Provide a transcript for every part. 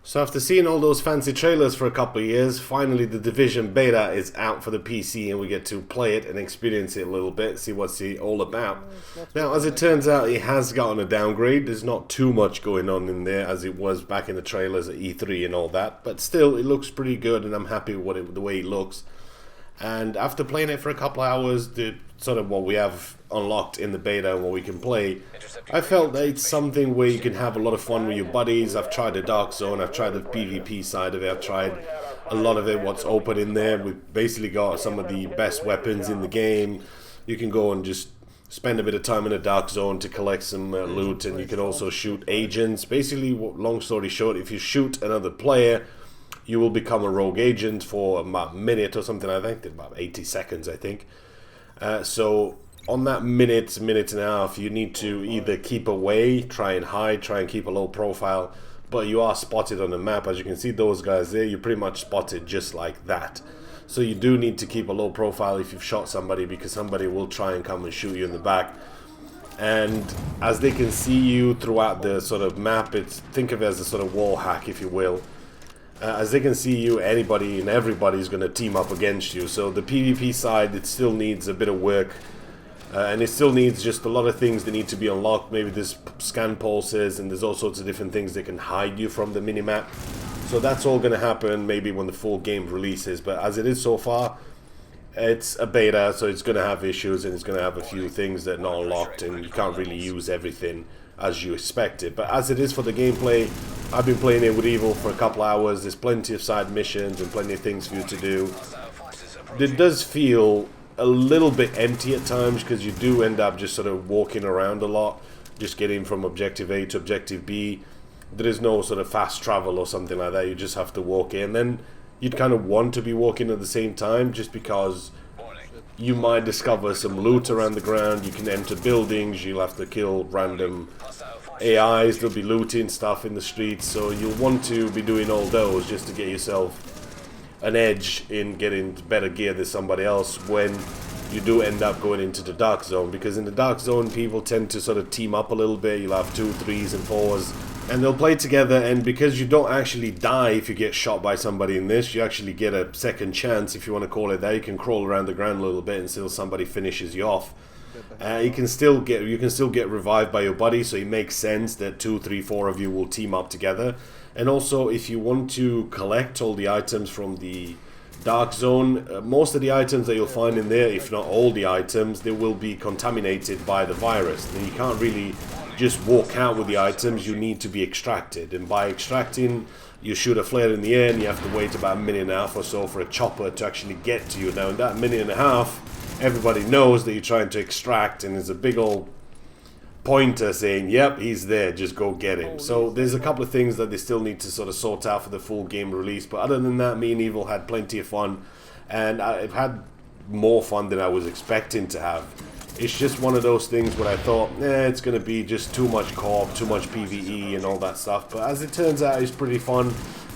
So after seeing all those fancy trailers for a couple of years, finally the Division beta is out for the PC and we get to play it and experience it a little bit, see what's it all about. Now, as it turns out, it has gotten a downgrade. There's not too much going on in there as it was back in the trailers at E3 and all that, but still it looks pretty good and I'm happy with the way it looks. And after playing it for a couple of hours, the sort of what we have unlocked in the beta and what we can play, I felt that it's something where you can have a lot of fun with your buddies. I've tried the Dark Zone, I've tried the PvP side of it, I've tried a lot of it, what's open in there. We've basically got some of the best weapons in the game. You can go and just spend a bit of time in the Dark Zone to collect some loot, and you can also shoot agents. Basically, long story short, if you shoot another player, you will become a rogue agent for about a minute or something. I think about 80 seconds, I think. So on that minute and a half, you need to either keep away, try and hide, try and keep a low profile, but you are spotted on the map. As you can see, those guys there, you're pretty much spotted just like that. So you do need to keep a low profile if you've shot somebody, because somebody will try and come and shoot you in the back. And as they can see you throughout the sort of map, think of it as a sort of wall hack, if you will. As they can see you, anybody and everybody is going to team up against you. So the PvP side, it still needs a bit of work. And it still needs just a lot of things that need to be unlocked. Maybe there's scan pulses and there's all sorts of different things that can hide you from the minimap. So that's all going to happen maybe when the full game releases. But as it is so far, it's a beta, so it's going to have issues and it's going to have a few things that are not unlocked and you can't really use everything as you expected. But as it is for the gameplay, I've been playing it with Evil for a couple hours. There's plenty of side missions and plenty of things for you to do. It does feel a little bit empty at times because you do end up just sort of walking around a lot, just getting from objective A to objective B. There is no sort of fast travel or something like that. You just have to walk in. Then you'd kind of want to be walking at the same time just because you might discover some loot around the ground. You can enter buildings, you'll have to kill random AIs, there'll be looting stuff in the streets, so you'll want to be doing all those just to get yourself an edge in getting better gear than somebody else when you do end up going into the Dark Zone. Because in the Dark Zone, people tend to sort of team up a little bit. You'll have 2, 3s and 4s and they'll play together, and because you don't actually die if you get shot by somebody in this, you actually get a second chance, if you want to call it that. You can crawl around the ground a little bit until somebody finishes you off. You can still get revived by your buddy, so it makes sense that 2, 3, 4 of you will team up together. And also, if you want to collect all the items from the Dark Zone, most of the items that you'll find in there, if not all the items, they will be contaminated by the virus. And you can't really just walk out with the items, you need to be extracted. And by extracting, you shoot a flare in the air and you have to wait about a minute and a half or so for a chopper to actually get to you. Now in that minute and a half, everybody knows that you're trying to extract, and there's a big old pointer saying, yep, he's there, just go get him. So there's a couple of things that they still need to sort of sort out for the full game release, but other than that, me and Evil had plenty of fun, and I've had more fun than I was expecting to have. It's just one of those things where I thought, it's going to be just too much co-op, too much PvE and all that stuff, but as it turns out, it's pretty fun.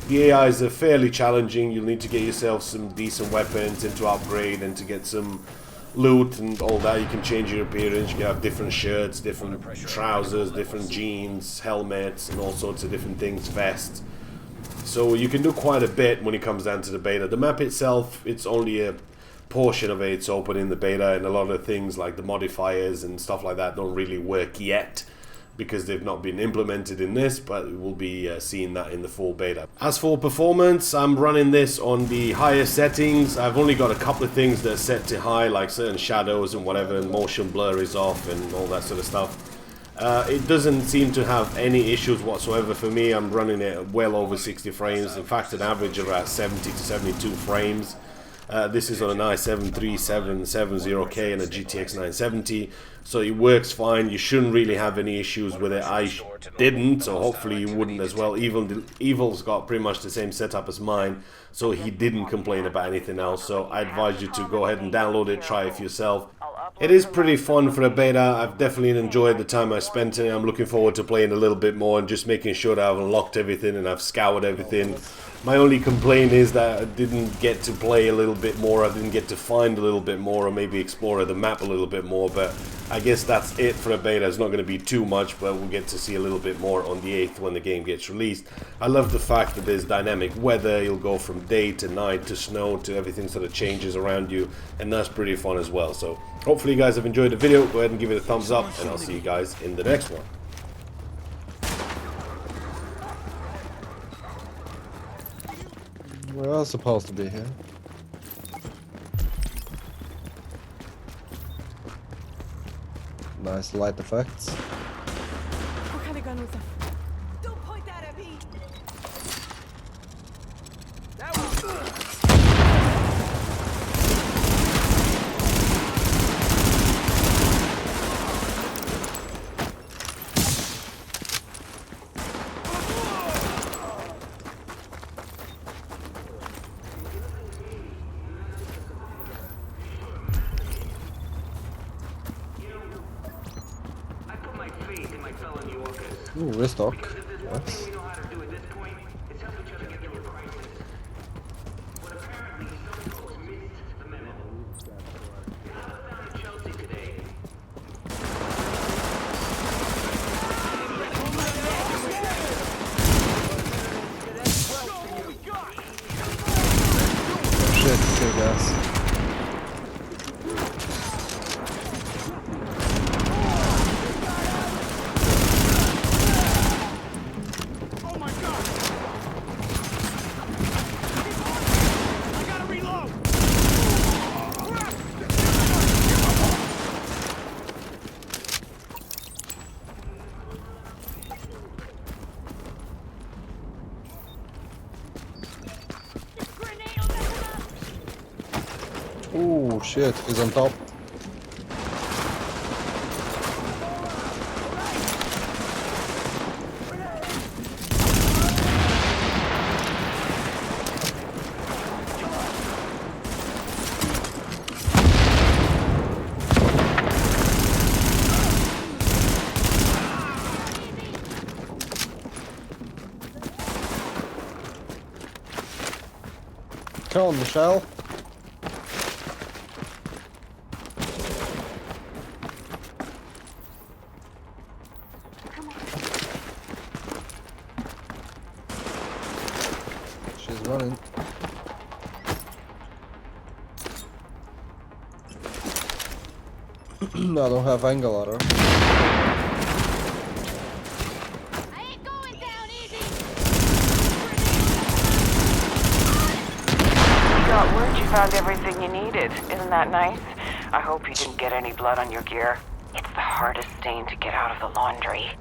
The AIs are fairly challenging. You'll need to get yourself some decent weapons and to upgrade and to get some loot and all that. You can change your appearance, you can have different shirts, different trousers, different jeans, helmets and all sorts of different things, vests. So you can do quite a bit when it comes down to the beta. The map itself, it's only a portion of it's open in the beta, and a lot of things like the modifiers and stuff like that don't really work yet because they've not been implemented in this, but we'll be seeing that in the full beta. As for performance, I'm running this on the higher settings. I've only got a couple of things that are set to high, like certain shadows and whatever, and motion blur is off and all that sort of stuff. It doesn't seem to have any issues whatsoever for me. I'm running it well over 60 frames, in fact an average of about 70 to 72 frames. This is on an i7 3770K and a GTX 970, so it works fine. You shouldn't really have any issues with it. I didn't, so hopefully you wouldn't as well. Evil's got pretty much the same setup as mine, so he didn't complain about anything else. So I advise you to go ahead and download it, try it for yourself. It is pretty fun for a beta. I've definitely enjoyed the time I spent in it. I'm looking forward to playing a little bit more and just making sure that I've unlocked everything and I've scoured everything. My only complaint is that I didn't get to play a little bit more, I didn't get to find a little bit more, or maybe explore the map a little bit more, but I guess that's it for a beta. It's not going to be too much, but we'll get to see a little bit more on the 8th when the game gets released. I love the fact that there's dynamic weather, you'll go from day to night to snow to everything sort of changes around you, and that's pretty fun as well. So hopefully you guys have enjoyed the video, go ahead and give it a thumbs up, and I'll see you guys in the next one. We're all supposed to be here. Nice light effects. What kind of gun was that? Don't point that at me! That was... Ooh, restock. Yes. Shit, two guys. Ooh, shit, he's on top. Come on, Michelle. She's running. I don't have angle on her. I ain't going down easy! You got word you found everything you needed. Isn't that nice? I hope you didn't get any blood on your gear. It's the hardest stain to get out of the laundry.